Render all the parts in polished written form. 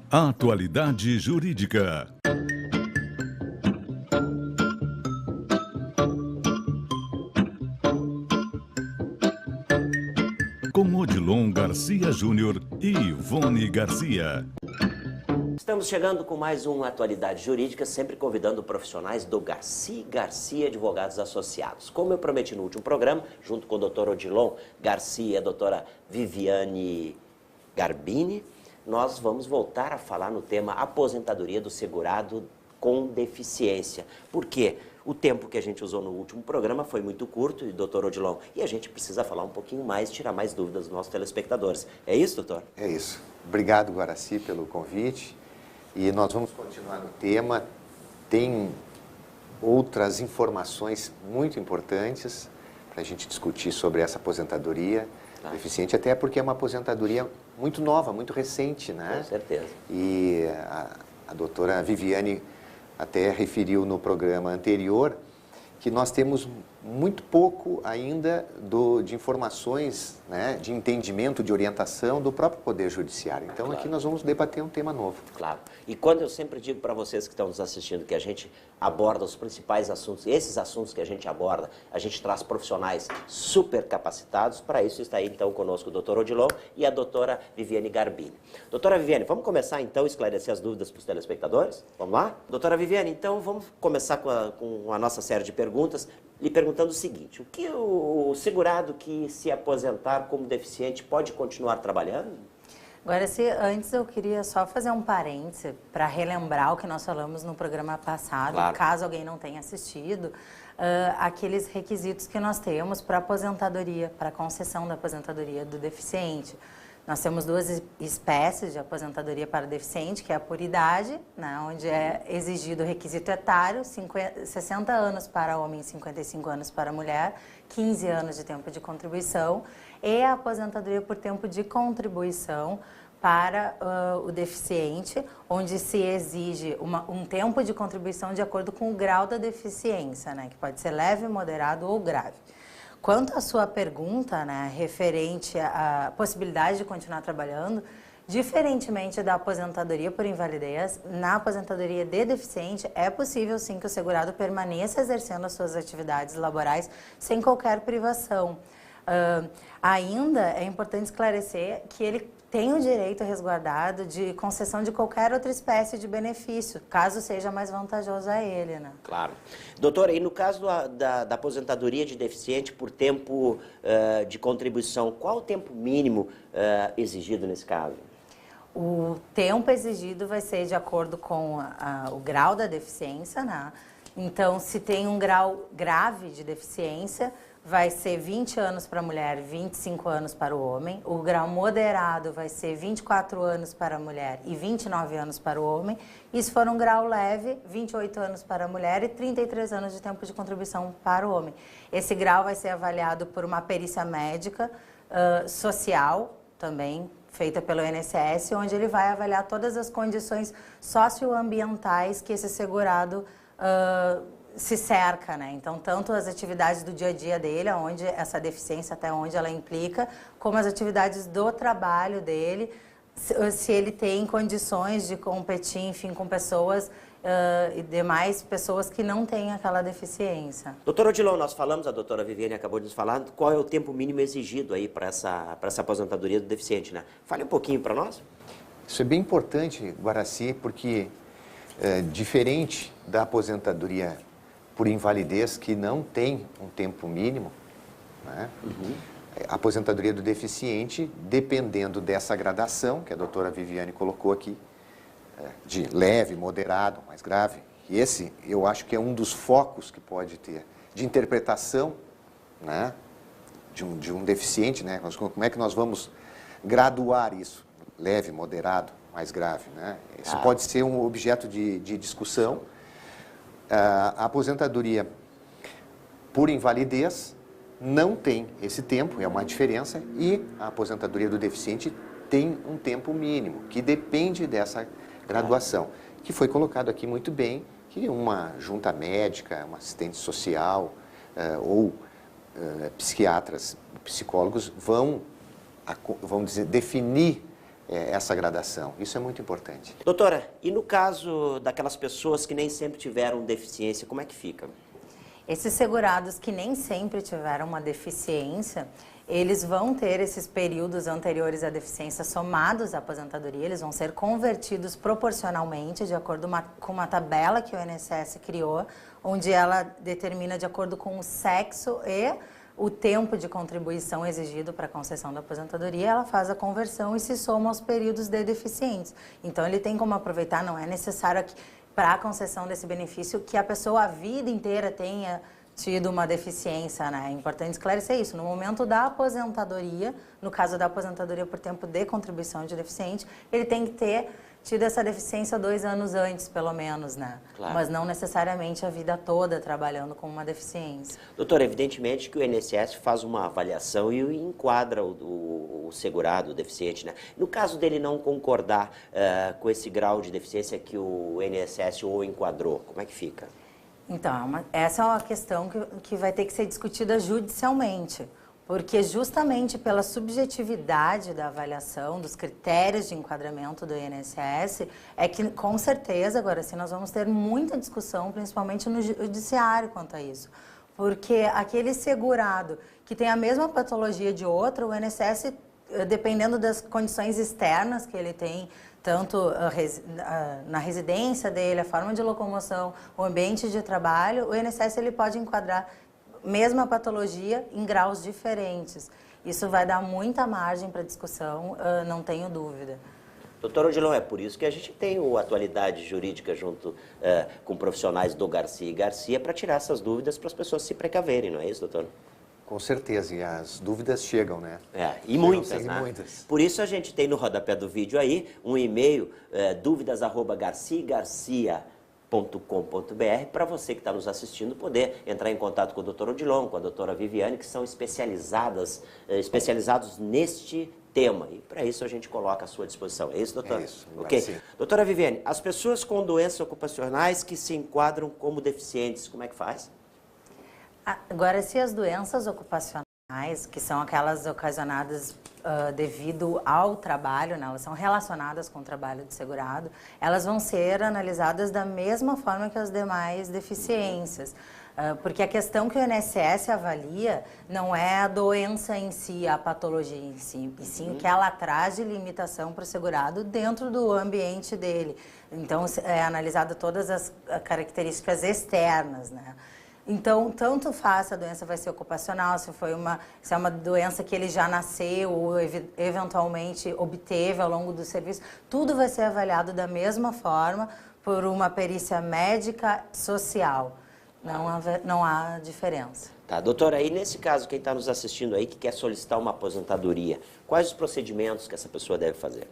Atualidade Jurídica. Com Odilon Garcia Júnior e Ivone Garcia. Estamos chegando com mais um Atualidade Jurídica, sempre convidando profissionais do Garcia Advogados Associados. Como eu prometi no último programa, junto com o Dr. Odilon Garcia e a doutora Viviane Garbini, nós vamos voltar a falar no tema aposentadoria do segurado com deficiência. Por quê? O tempo que a gente usou no último programa foi muito curto, doutor Odilon, e a gente precisa falar um pouquinho mais, tirar mais dúvidas dos nossos telespectadores. É isso, doutor? É isso. Obrigado, Guaraci, pelo convite. E nós vamos continuar no tema. Tem outras informações muito importantes para a gente discutir sobre essa aposentadoria deficiente, até porque é uma aposentadoria muito nova, muito recente, né? Com certeza. E a doutora Viviane até referiu no programa anterior que nós temos muito pouco ainda de informações, né, de entendimento, de orientação do próprio Poder Judiciário. Então, aqui nós vamos debater um tema novo. Claro. E quando eu sempre digo para vocês que estão nos assistindo que a gente aborda os principais assuntos, esses assuntos que a gente aborda, a gente traz profissionais super capacitados. Para isso está aí, então, conosco o doutor Odilon e a doutora Viviane Garbini. Doutora Viviane, vamos começar, então, a esclarecer as dúvidas para os telespectadores? Vamos lá? Doutora Viviane, então, vamos começar com a nossa série de perguntas, lhe perguntando o seguinte: o que o segurado que se aposentar como deficiente pode continuar trabalhando? Agora, antes eu queria só fazer um parêntese para relembrar o que nós falamos no programa passado, Claro. Caso alguém não tenha assistido, aqueles requisitos que nós temos para aposentadoria, para concessão da aposentadoria do deficiente. Nós temos duas espécies de aposentadoria para deficiente, que é a por idade, né, onde é exigido o requisito etário, 60 anos para homem e 55 anos para mulher, 15 anos de tempo de contribuição, e a aposentadoria por tempo de contribuição para o deficiente, onde se exige um tempo de contribuição de acordo com o grau da deficiência, né, que pode ser leve, moderado ou grave. Quanto à sua pergunta, né, referente à possibilidade de continuar trabalhando, diferentemente da aposentadoria por invalidez, na aposentadoria de deficiente é possível sim que o segurado permaneça exercendo as suas atividades laborais sem qualquer privação. Ainda é importante esclarecer que ele tem o direito resguardado de concessão de qualquer outra espécie de benefício, caso seja mais vantajoso a ele, né? Claro. Doutora, e no caso da aposentadoria de deficiente por tempo de contribuição, qual o tempo mínimo exigido nesse caso? O tempo exigido vai ser de acordo com o grau da deficiência, né? Então, se tem um grau grave de deficiência, vai ser 20 anos para a mulher, 25 anos para o homem. O grau moderado vai ser 24 anos para a mulher e 29 anos para o homem. E se for um grau leve, 28 anos para a mulher e 33 anos de tempo de contribuição para o homem. Esse grau vai ser avaliado por uma perícia médica social também, feita pelo INSS, onde ele vai avaliar todas as condições socioambientais que esse segurado se cerca, né? Então, tanto as atividades do dia a dia dele, onde essa deficiência, até onde ela implica, como as atividades do trabalho dele, se ele tem condições de competir, enfim, com pessoas e demais pessoas que não têm aquela deficiência. Doutor Odilon, nós falamos, a doutora Viviane acabou de nos falar, qual é o tempo mínimo exigido aí para essa aposentadoria do deficiente, né? Fale um pouquinho para nós. Isso é bem importante, Guaraci, porque diferente da aposentadoria por invalidez, que não tem um tempo mínimo, né? A aposentadoria do deficiente, dependendo dessa gradação, que a doutora Viviane colocou aqui, de leve, moderado, mais grave, e esse eu acho que é um dos focos que pode ter de interpretação, né, de um deficiente, né? Como é que nós vamos graduar isso? Leve, moderado, mais grave, né? Isso pode ser um objeto de discussão. A aposentadoria por invalidez não tem esse tempo, é uma diferença, e a aposentadoria do deficiente tem um tempo mínimo, que depende dessa graduação, que foi colocado aqui muito bem, que uma junta médica, uma assistente social ou psiquiatras, psicólogos vão definir essa gradação. Isso é muito importante. Doutora, e no caso daquelas pessoas que nem sempre tiveram deficiência, como é que fica? Esses segurados que nem sempre tiveram uma deficiência, eles vão ter esses períodos anteriores à deficiência somados à aposentadoria, eles vão ser convertidos proporcionalmente, de acordo com uma tabela que o INSS criou, onde ela determina de acordo com o sexo e o tempo de contribuição exigido para a concessão da aposentadoria, ela faz a conversão e se soma aos períodos de deficientes. Então, ele tem como aproveitar, não é necessário para a concessão desse benefício que a pessoa a vida inteira tenha tido uma deficiência, né? É importante esclarecer isso. No momento da aposentadoria, no caso da aposentadoria por tempo de contribuição de deficiente, ele tem que ter tido essa deficiência 2 anos antes, pelo menos, né? Claro. Mas não necessariamente a vida toda trabalhando com uma deficiência. Doutora, evidentemente que o INSS faz uma avaliação e enquadra o segurado, o deficiente, né? No caso dele não concordar com esse grau de deficiência que o INSS o enquadrou, como é que fica? Então, essa é uma questão que vai ter que ser discutida judicialmente, porque justamente pela subjetividade da avaliação, dos critérios de enquadramento do INSS, é que com certeza, agora sim, nós vamos ter muita discussão, principalmente no judiciário quanto a isso. Porque aquele segurado que tem a mesma patologia de outro, o INSS, dependendo das condições externas que ele tem, tanto na residência dele, a forma de locomoção, o ambiente de trabalho, o INSS ele pode enquadrar mesma patologia em graus diferentes. Isso vai dar muita margem para discussão, não tenho dúvida. Doutor Odilon, é por isso que a gente tem o Atualidade Jurídica junto com profissionais do Garcia e Garcia para tirar essas dúvidas para as pessoas se precaverem, não é isso, doutor? Com certeza, e as dúvidas chegam, né? E Chegam, muitas, sim, né? muitas. Por isso a gente tem no rodapé do vídeo aí um e-mail, dúvidas@garciagarcia.com.br, para você que está nos assistindo poder entrar em contato com o doutor Odilon, com a doutora Viviane, que são especializados neste tema. E para isso a gente coloca à sua disposição. É isso, doutora? É isso. Ok. Sim. Doutora Viviane, as pessoas com doenças ocupacionais que se enquadram como deficientes, como é que faz? Agora, se as doenças ocupacionais, que são aquelas ocasionadas devido ao trabalho, né, elas são relacionadas com o trabalho do segurado, elas vão ser analisadas da mesma forma que as demais deficiências. Porque a questão que o INSS avalia não é a doença em si, a patologia em si, e sim o que ela traz de limitação para o segurado dentro do ambiente dele. Então, é analisada todas as características externas, né? Então, tanto faz se a doença vai ser ocupacional, se é uma doença que ele já nasceu ou eventualmente obteve ao longo do serviço, tudo vai ser avaliado da mesma forma por uma perícia médica social. Não há diferença. Tá, doutora, aí nesse caso, quem está nos assistindo aí que quer solicitar uma aposentadoria, quais os procedimentos que essa pessoa deve fazer?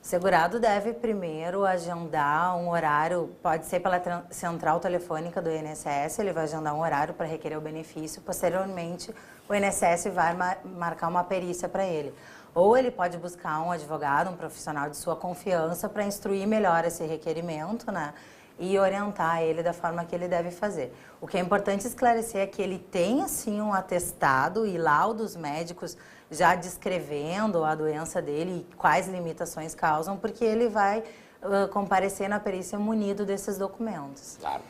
O segurado deve primeiro agendar um horário, pode ser pela central telefônica do INSS, ele vai agendar um horário para requerer o benefício, posteriormente o INSS vai marcar uma perícia para ele. Ou ele pode buscar um advogado, um profissional de sua confiança para instruir melhor esse requerimento, né? E orientar ele da forma que ele deve fazer. O que é importante esclarecer é que ele tem, sim, um atestado e laudos médicos já descrevendo a doença dele e quais limitações causam, porque ele vai comparecer na perícia munido desses documentos. Claro.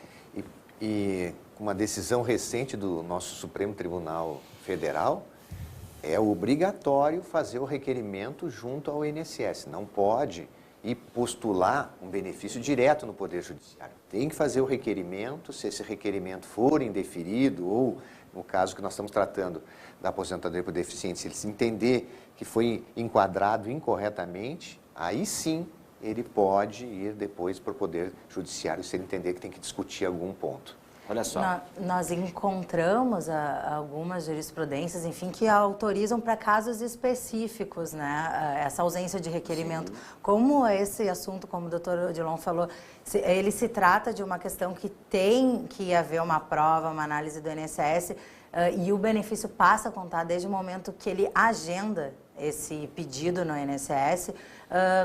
E uma decisão recente do nosso Supremo Tribunal Federal, é obrigatório fazer o requerimento junto ao INSS. Não pode e postular um benefício direto no Poder Judiciário. Tem que fazer o requerimento, se esse requerimento for indeferido ou, no caso que nós estamos tratando da aposentadoria por deficiente, se ele se entender que foi enquadrado incorretamente, aí sim ele pode ir depois para o Poder Judiciário se ele entender que tem que discutir algum ponto. Olha só. Nós encontramos algumas jurisprudências, enfim, que autorizam para casos específicos, né, essa ausência de requerimento. Sim. Como esse assunto, como o doutor Odilon falou, ele se trata de uma questão que tem que haver uma prova, uma análise do INSS, e o benefício passa a contar desde o momento que ele agenda esse pedido no INSS,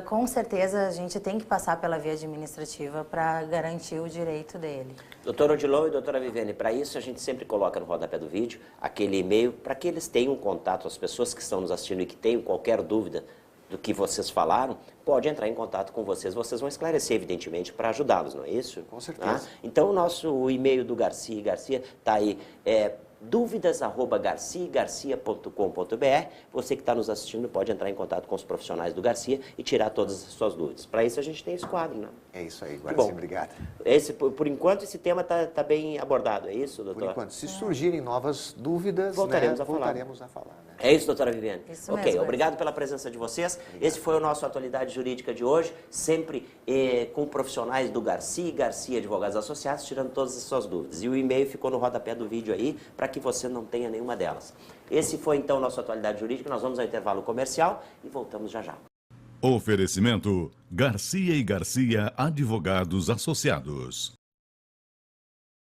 com certeza a gente tem que passar pela via administrativa para garantir o direito dele. Doutor Odilon e doutora Viviane, para isso a gente sempre coloca no rodapé do vídeo aquele e-mail para que eles tenham contato, as pessoas que estão nos assistindo e que tenham qualquer dúvida do que vocês falaram, pode entrar em contato com vocês. Vocês vão esclarecer, evidentemente, para ajudá-los, não é isso? Com certeza. Tá? Então, o e-mail do Garcia e Garcia está aí, dúvidas@garciagarcia.com.br. Você que está nos assistindo pode entrar em contato com os profissionais do Garcia e tirar todas as suas dúvidas. Para isso a gente tem esse quadro, né? É isso aí, Guaraci, obrigado. Por enquanto esse tema está bem abordado, é isso, doutor? Por enquanto, se surgirem novas dúvidas, voltaremos a falar. Né? É isso, doutora Viviane? Isso ok, mesmo, obrigado pela presença de vocês. Esse foi o nosso Atualidade Jurídica de hoje, sempre com profissionais do Garcia e Garcia Advogados Associados, tirando todas as suas dúvidas. E o e-mail ficou no rodapé do vídeo aí, para que você não tenha nenhuma delas. Esse foi então o nosso Atualidade Jurídica, nós vamos ao intervalo comercial e voltamos já já. Oferecimento Garcia e Garcia Advogados Associados.